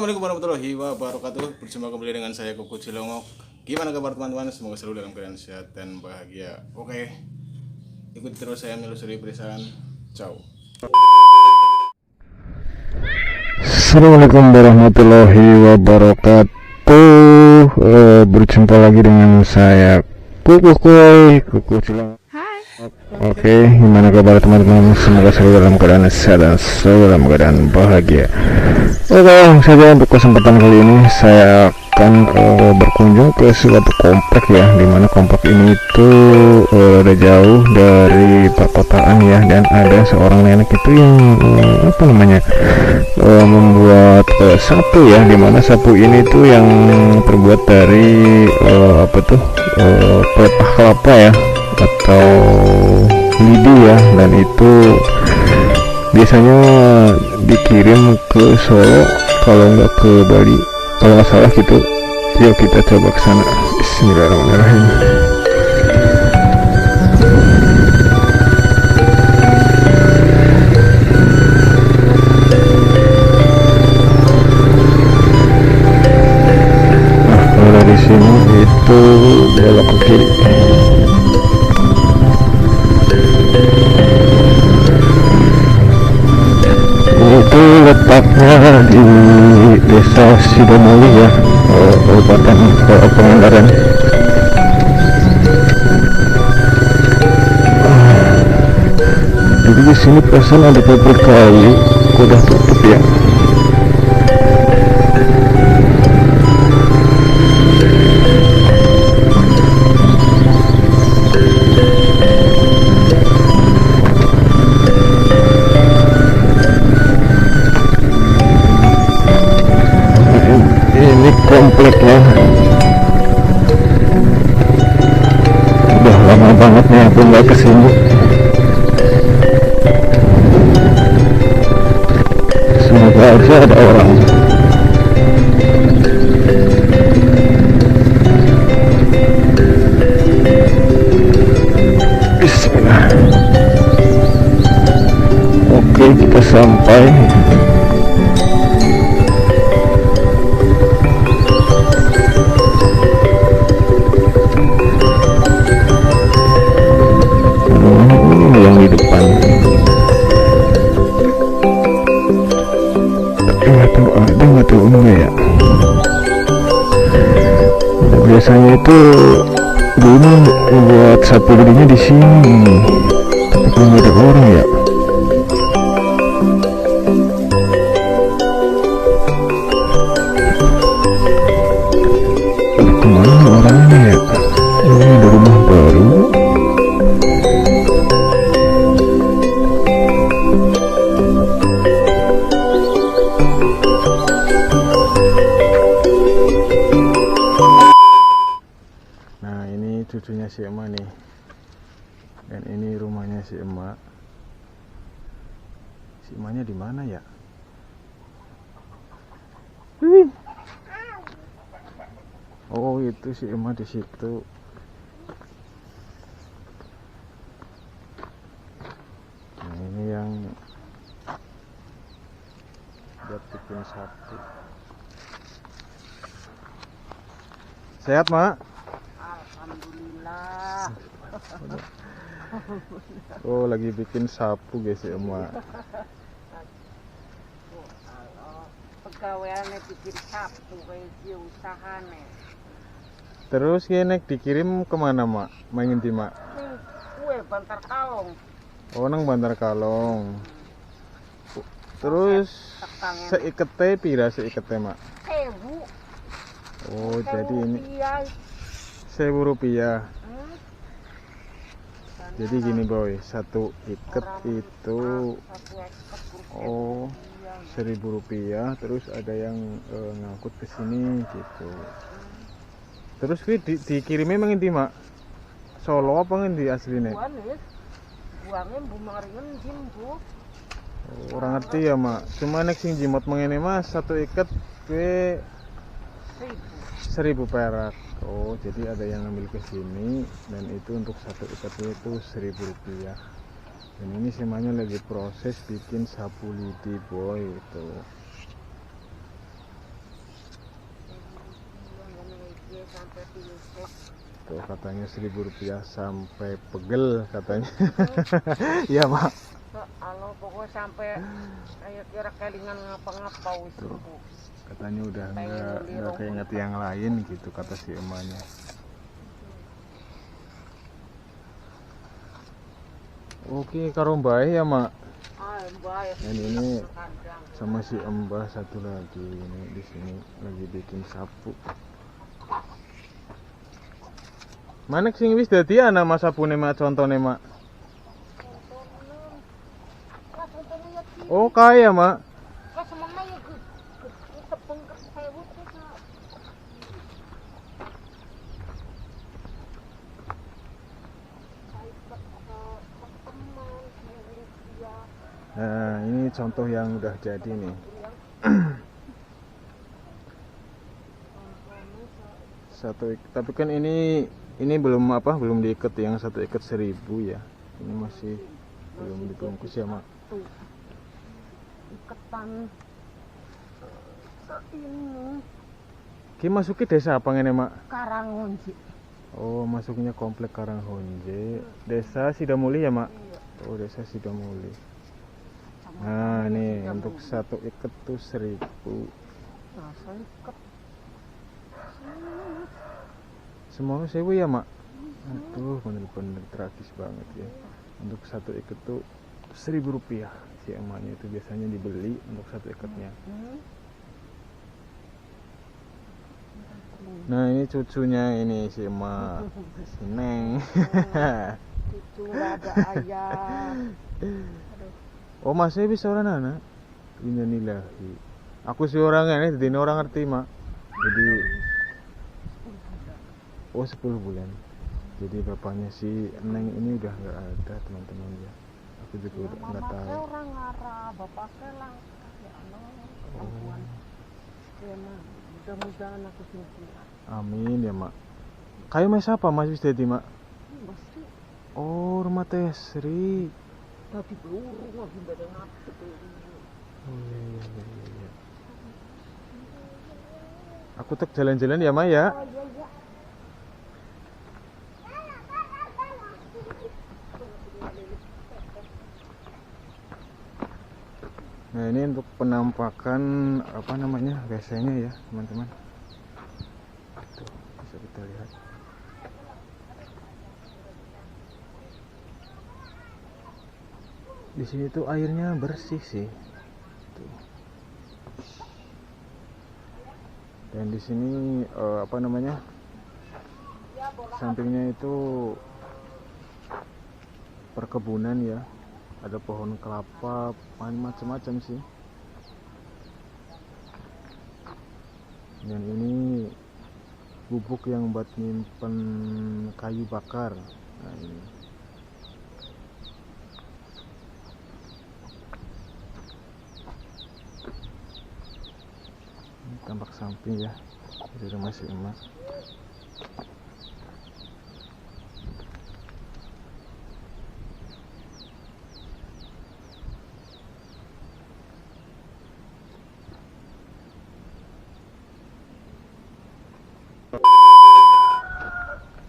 Assalamualaikum warahmatullahi wabarakatuh. Berjumpa kembali dengan saya Kuku Cilongok. Gimana kabar teman-teman? Semoga selalu dalam keadaan sehat dan bahagia. Oke, ikuti terus saya menelusuri perusahaan. Ciao. Assalamualaikum warahmatullahi wabarakatuh. Berjumpa lagi dengan saya Kuku Cilongok. Oke, gimana kabar teman-teman? Semoga selalu dalam keadaan sehat dan selalu dalam keadaan bahagia. Oke, langsung saja untuk kesempatan kali ini saya akan berkunjung ke suatu komplek ya, dimana komplek ini itu ada jauh dari perkotaan ya, dan ada seorang nenek itu yang membuat sapu ya, dimana sapu ini tuh yang terbuat dari pelepah kelapa ya, atau lidi ya, dan itu biasanya dikirim ke Solo kalau nggak ke Bali, kalau nggak salah gitu. Yuk kita coba ke sana. Bismillahirrahmanirrahim. Nah, kalau dari sini itu belok ke kiri. Itu letaknya di Desa Sidomuli ya, Kabupaten Pangandaran. Jadi di sini perasaan ada pabrik kayu, udah tutup ya. Ini kompleknya udah lama banget nih aku nggak kesini. Semoga aja ada orang. Bismillah. Oke, kita sampai. Yang di depan, tapi nggak tahu ada nggak tahu enggak ya. Biasanya itu dulu buat sapu lidinya di sini, tapi kalau nggak ada orang ya. Kemana orangnya ya? Ini ada rumah baru. Cucunya si emak nih, dan ini rumahnya si emak. Si emaknya di mana ya? Oh, itu si emak di situ. Nah, ini yang buat bikin sapu. Sehat, Mak? Alhamdulillah. Oh, lagi bikin sapu guys ya, emak. Pegawaiannya bikin sapu kayak usahane. Terus nek dikirim kemana, Mak? Main di Mak? Kue Bantar Kalong. Oh, nang Bantar Kalong. Terus seikete pira seikete, Mak? 1000. Oh, jadi ini Rupiah. Rp1.000. Jadi gini boy, satu iket itu Rp1.000, terus ada yang ngangkut ke sini gitu. Terus dikirimnya emang di Mak? Solo apa ngendi asline? Buangnya bumaringan jimbo. Orang ngerti ya, Mak. Cuma nek sing jimot mengene Mas, satu iket ke 1.000 perak. Oh, jadi ada yang ngambil ke sini, dan itu untuk satu ikatnya itu Rp1.000. Dan ini semuanya lagi proses bikin sapu lidi boy itu. sampai tingkes. Tuh katanya Rp1.000 sampai pegel katanya. Iya mak. Kalau pokoknya sampai kayak kira kelingan ngapa-ngapa wis Tuh. Bu. Katanya udah nggak keinget yang lain gitu kata si emaknya. Oke, karo Mbah ya mak. Mbak ya. Dan ini Kadang. sama si Mbah satu lagi ini di sini lagi bikin sapu. Mana sing wis dadi ana mas sapune mak contone mak. Oh kaya mak. Kok semuanya ya tepung saya butuh. Nah ini contoh yang udah jadi nih. Tapi kan ini belum belum diikat yang satu ikat 1.000 ya. Ini masih belum dibungkus ya mak. Tuh. Iketan ini Ki masuki desa apa ngene mak? Karangonji. Oh masuknya komplek Karanghonje. Desa Sidamuli ya mak? Iya. Oh desa Sidamuli. Nah ini untuk satu ikat tuh 1.000. Nah, saya ikat. Semuanya 1.000 ya mak? Aduh bener-bener tragis banget ya. Untuk satu ikat tuh Rp1.000 si emaknya itu biasanya dibeli untuk satu ikatnya. Nah ini cucunya ini si emak, si Neng. Cucu nggak ada ayah. Oh masih bisa orang anak? Innalillahi. Aku sih orang ini, jadi orang ngerti mak. Jadi, oh 10 bulan. Jadi bapaknya si Neng ini udah nggak ada teman-teman ya. Aku juga udah nggak tahu. Mama orang ngarah, bapaknya lang. Ya Allah, perempuan. Ya mah, mudah-mudahan aku singkir. Amin ya mak. Kayu mas apa mas wis dadi mak? Mesti Oh rumah Teh Sri. tadi peluru lagi badan apa tuh. Oh iya. Aku tak jalan-jalan ya mak ya. Nah ini untuk penampakan apa namanya biasanya ya teman-teman. Tuh bisa kita lihat. Di sini tuh airnya bersih sih. Tuh. Dan di sini apa namanya? Sampingnya itu perkebunan ya. Ada pohon kelapa, macam-macam sih. Dan ini bubuk yang buat nyimpen kayu bakar. Nah ini. Ini tampak samping ya dari rumah si emak.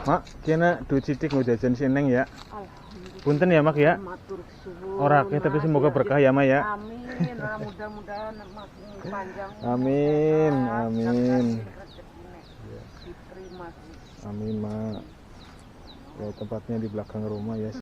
Mak, kena duit sitik mau jajan sineng ya. Alhamdulillah. Punten ya mak ya. Matur suwun. Orangnya tapi semoga berkah ya mak ya. Amin. Mudah-mudahan makin panjang. Amin, amin. Diterima. Amin mak. Ya tempatnya di belakang rumah ya.